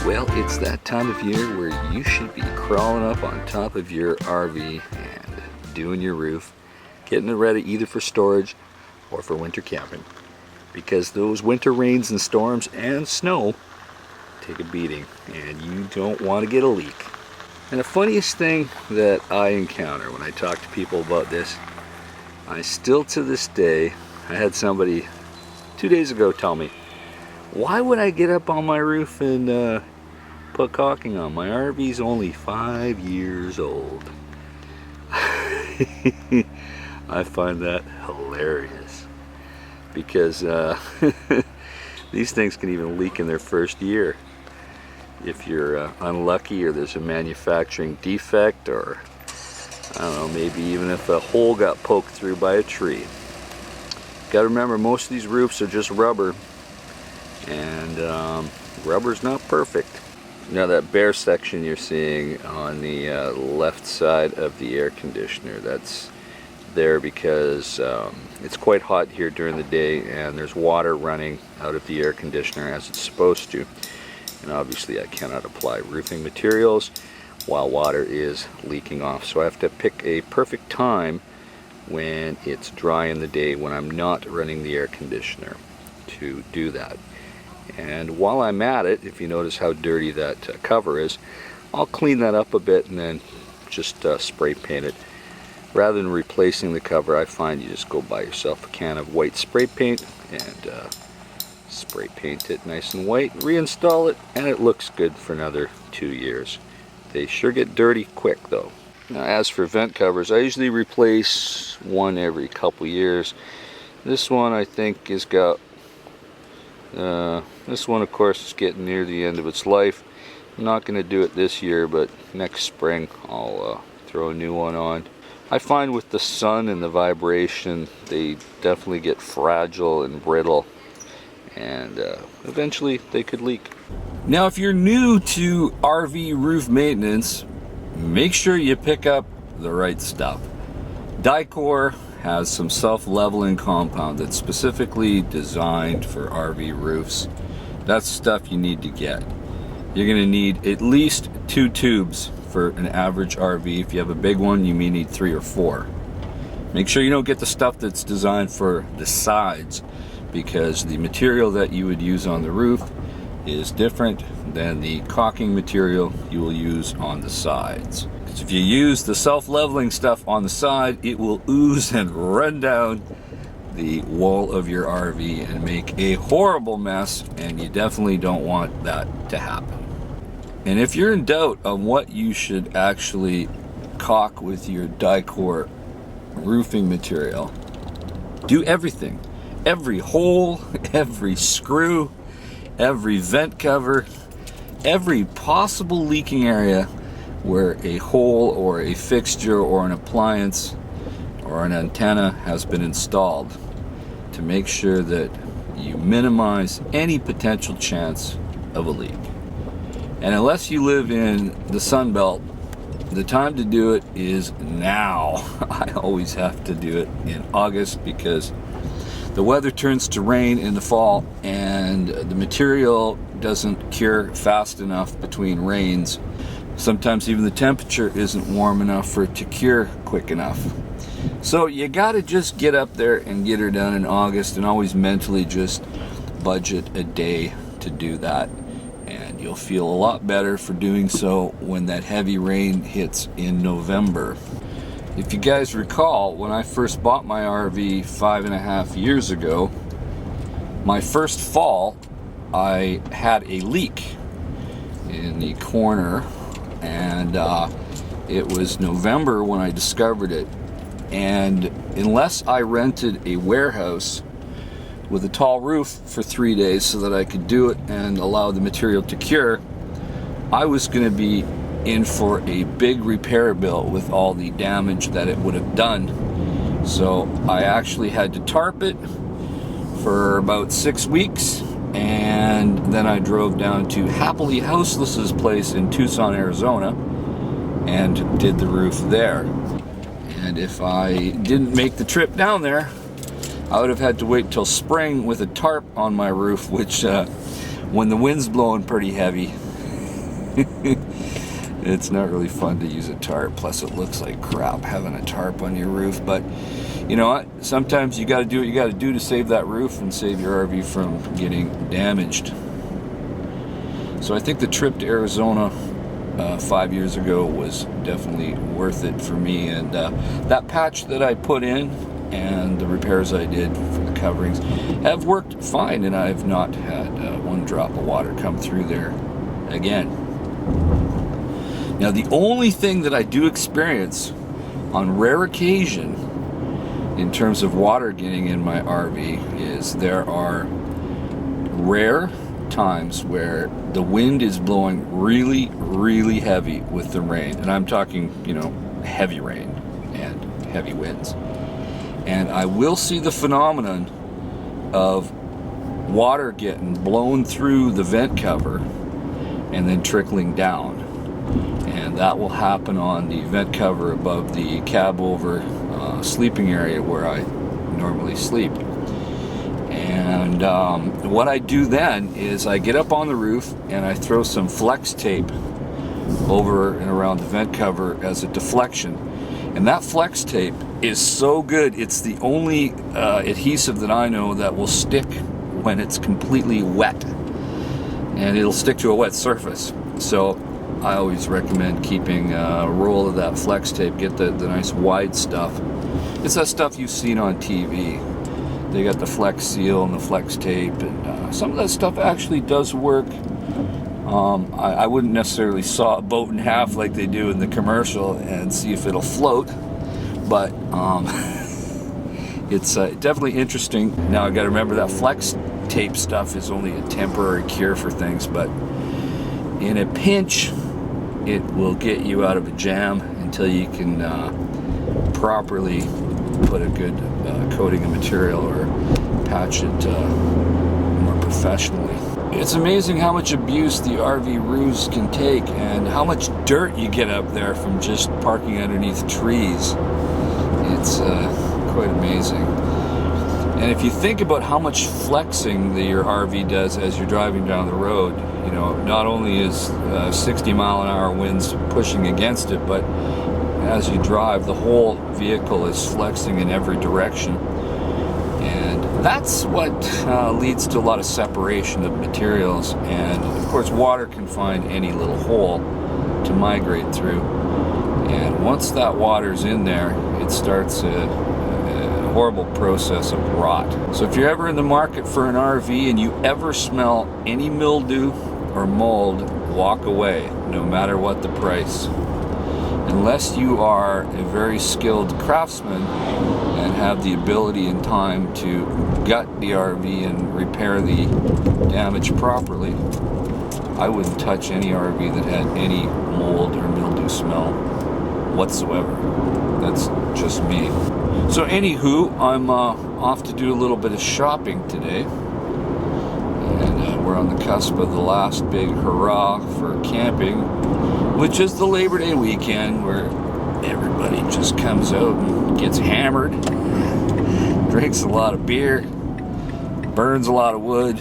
Well, it's that time of year where you should be crawling up on top of your RV and doing your roof, getting it ready either for storage or for winter camping. Because those winter rains and storms and snow take a beating and you don't want to get a leak. And the funniest thing that I encounter when I talk to people about this, I still to this day, I had somebody 2 days ago tell me, why would I get up on my roof and put caulking on? My RV's only 5 years old. I find that hilarious because these things can even leak in their first year. If you're unlucky or there's a manufacturing defect, or I don't know, maybe even if a hole got poked through by a tree. Got to remember, most of these roofs are just rubber, and rubber's not perfect. Now that bare section you're seeing on the left side of the air conditioner, that's there because it's quite hot here during the day and there's water running out of the air conditioner as it's supposed to. And obviously I cannot apply roofing materials while water is leaking off. So I have to pick a perfect time when it's dry in the day, when I'm not running the air conditioner, to do that. And while I'm at it, if you notice how dirty that cover is, I'll clean that up a bit and then just spray paint it. Rather than replacing the cover, I find you just go buy yourself a can of white spray paint and spray paint it nice and white, reinstall it, and it looks good for another 2 years. They sure get dirty quick though. Now as for vent covers, I usually replace one every couple years. This one I think has got this one of course is getting near the end of its life. I'm not going to do it this year, but next spring I'll throw a new one on. I find with the sun and the vibration, they definitely get fragile and brittle, and eventually they could leak. Now if you're new to RV roof maintenance, make sure you pick up the right stuff. Dicor has some self-leveling compound that's specifically designed for RV roofs. That's stuff you need to get. You're going to need at least 2 tubes for an average RV. If you have a big one, you may need 3 or 4. Make sure you don't get the stuff that's designed for the sides, because the material that you would use on the roof is different than the caulking material you will use on the sides. Because if you use the self-leveling stuff on the side, it will ooze and run down the wall of your RV and make a horrible mess, and you definitely don't want that to happen. And if you're in doubt on what you should actually caulk with your Dicor roofing material, do everything. Every hole, every screw, every vent cover, every possible leaking area where a hole or a fixture or an appliance or an antenna has been installed, to make sure that you minimize any potential chance of a leak. And unless you live in the Sun Belt, the time to do it is now. I always have to do it in August because the weather turns to rain in the fall and the material doesn't cure fast enough between rains. Sometimes even the temperature isn't warm enough for it to cure quick enough. So you gotta just get up there and get her done in August, and always mentally just budget a day to do that. And you'll feel a lot better for doing so when that heavy rain hits in November. If you guys recall, when I first bought my RV 5.5 years ago, my first fall, I had a leak in the corner, and it was November when I discovered it. And unless I rented a warehouse with a tall roof for 3 days so that I could do it and allow the material to cure, I was going to be in for a big repair bill with all the damage that it would have done. So I actually had to tarp it for about 6 weeks, and then I drove down to Happily Houseless's place in Tucson, Arizona, and did the roof there. And if I didn't make the trip down there, I would have had to wait till spring with a tarp on my roof, which when the wind's blowing pretty heavy, It's not really fun to use a tarp, plus it looks like crap having a tarp on your roof, but you know what, sometimes you got to do what you got to do to save that roof and save your RV from getting damaged. So I think the trip to Arizona 5 years ago was definitely worth it for me, and that patch that I put in and the repairs I did for the coverings have worked fine, and I've not had one drop of water come through there again. Now, the only thing that I do experience on rare occasion in terms of water getting in my RV is there are rare times where the wind is blowing really, really heavy with the rain. And I'm talking, you know, heavy rain and heavy winds. And I will see the phenomenon of water getting blown through the vent cover and then trickling down. And that will happen on the vent cover above the cab over sleeping area where I normally sleep. And what I do then is I get up on the roof and I throw some flex tape over and around the vent cover as a deflection. And that flex tape is so good. It's the only adhesive that I know that will stick when it's completely wet. And it'll stick to a wet surface. So I always recommend keeping a roll of that flex tape. Get the nice wide stuff. It's that stuff you've seen on TV. They got the flex seal and the flex tape, and some of that stuff actually does work. I wouldn't necessarily saw a boat in half like they do in the commercial and see if it'll float, but it's definitely interesting. Now I got to remember that flex tape stuff is only a temporary cure for things, but in a pinch, it will get you out of a jam until you can properly put a good coating of material or patch it more professionally. It's amazing how much abuse the RV roofs can take and how much dirt you get up there from just parking underneath trees. It's quite amazing. And if you think about how much flexing your RV does as you're driving down the road, you know, not only is 60-mile-an-hour winds pushing against it, but as you drive, the whole vehicle is flexing in every direction. And that's what leads to a lot of separation of materials. And of course, water can find any little hole to migrate through. And once that water's in there, it starts a horrible process of rot. So if you're ever in the market for an RV and you ever smell any mildew or mold, walk away, no matter what the price. Unless you are a very skilled craftsman and have the ability and time to gut the RV and repair the damage properly, I wouldn't touch any RV that had any mold or mildew smell whatsoever. That's just me. So anywho, I'm off to do a little bit of shopping today. And we're on the cusp of the last big hurrah for camping, which is the Labor Day weekend, where everybody just comes out and gets hammered, drinks a lot of beer, burns a lot of wood,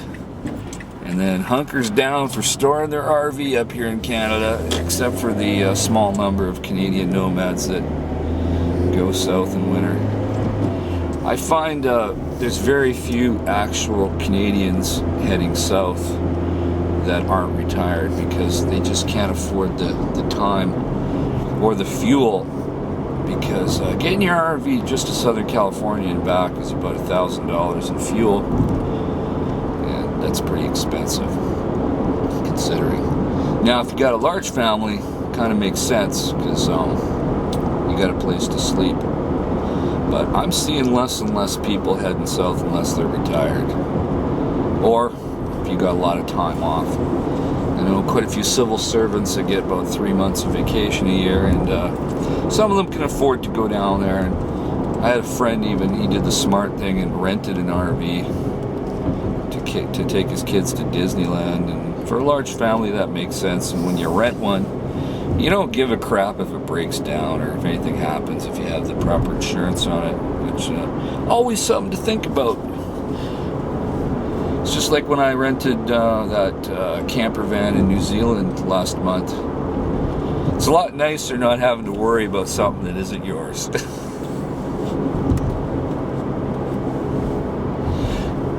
and then hunkers down for storing their RV up here in Canada, except for the small number of Canadian nomads that go south in winter. I find there's very few actual Canadians heading south that aren't retired because they just can't afford the time or the fuel, because getting your RV just to Southern California and back is about $1,000 in fuel, and that's pretty expensive considering. Now if you got a large family, it kind of makes sense because you got a place to sleep. But I'm seeing less and less people heading south unless they're retired, or if you got a lot of time off. I know quite a few civil servants that get about 3 months of vacation a year, and some of them can afford to go down there. And I had a friend, even, he did the smart thing and rented an RV to take his kids to Disneyland. And for a large family, that makes sense. And when you rent one, you don't give a crap if it breaks down or if anything happens, if you have the proper insurance on it, which always something to think about. It's just like when I rented that camper van in New Zealand last month. It's a lot nicer not having to worry about something that isn't yours.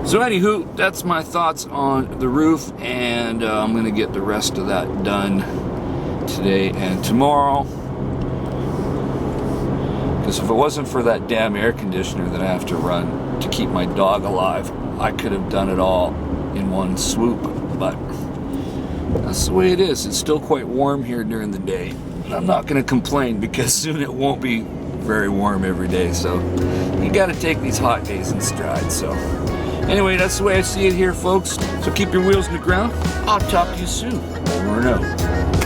So anywho, that's my thoughts on the roof, and I'm going to get the rest of that done today and tomorrow. Because if it wasn't for that damn air conditioner that I have to run to keep my dog alive, I could have done it all in one swoop. But that's the way it is. It's still quite warm here during the day. And I'm not going to complain, because soon it won't be very warm every day. So you got to take these hot days in stride. So anyway, that's the way I see it here, folks. So keep your wheels in the ground. I'll talk to you soon. Over and out.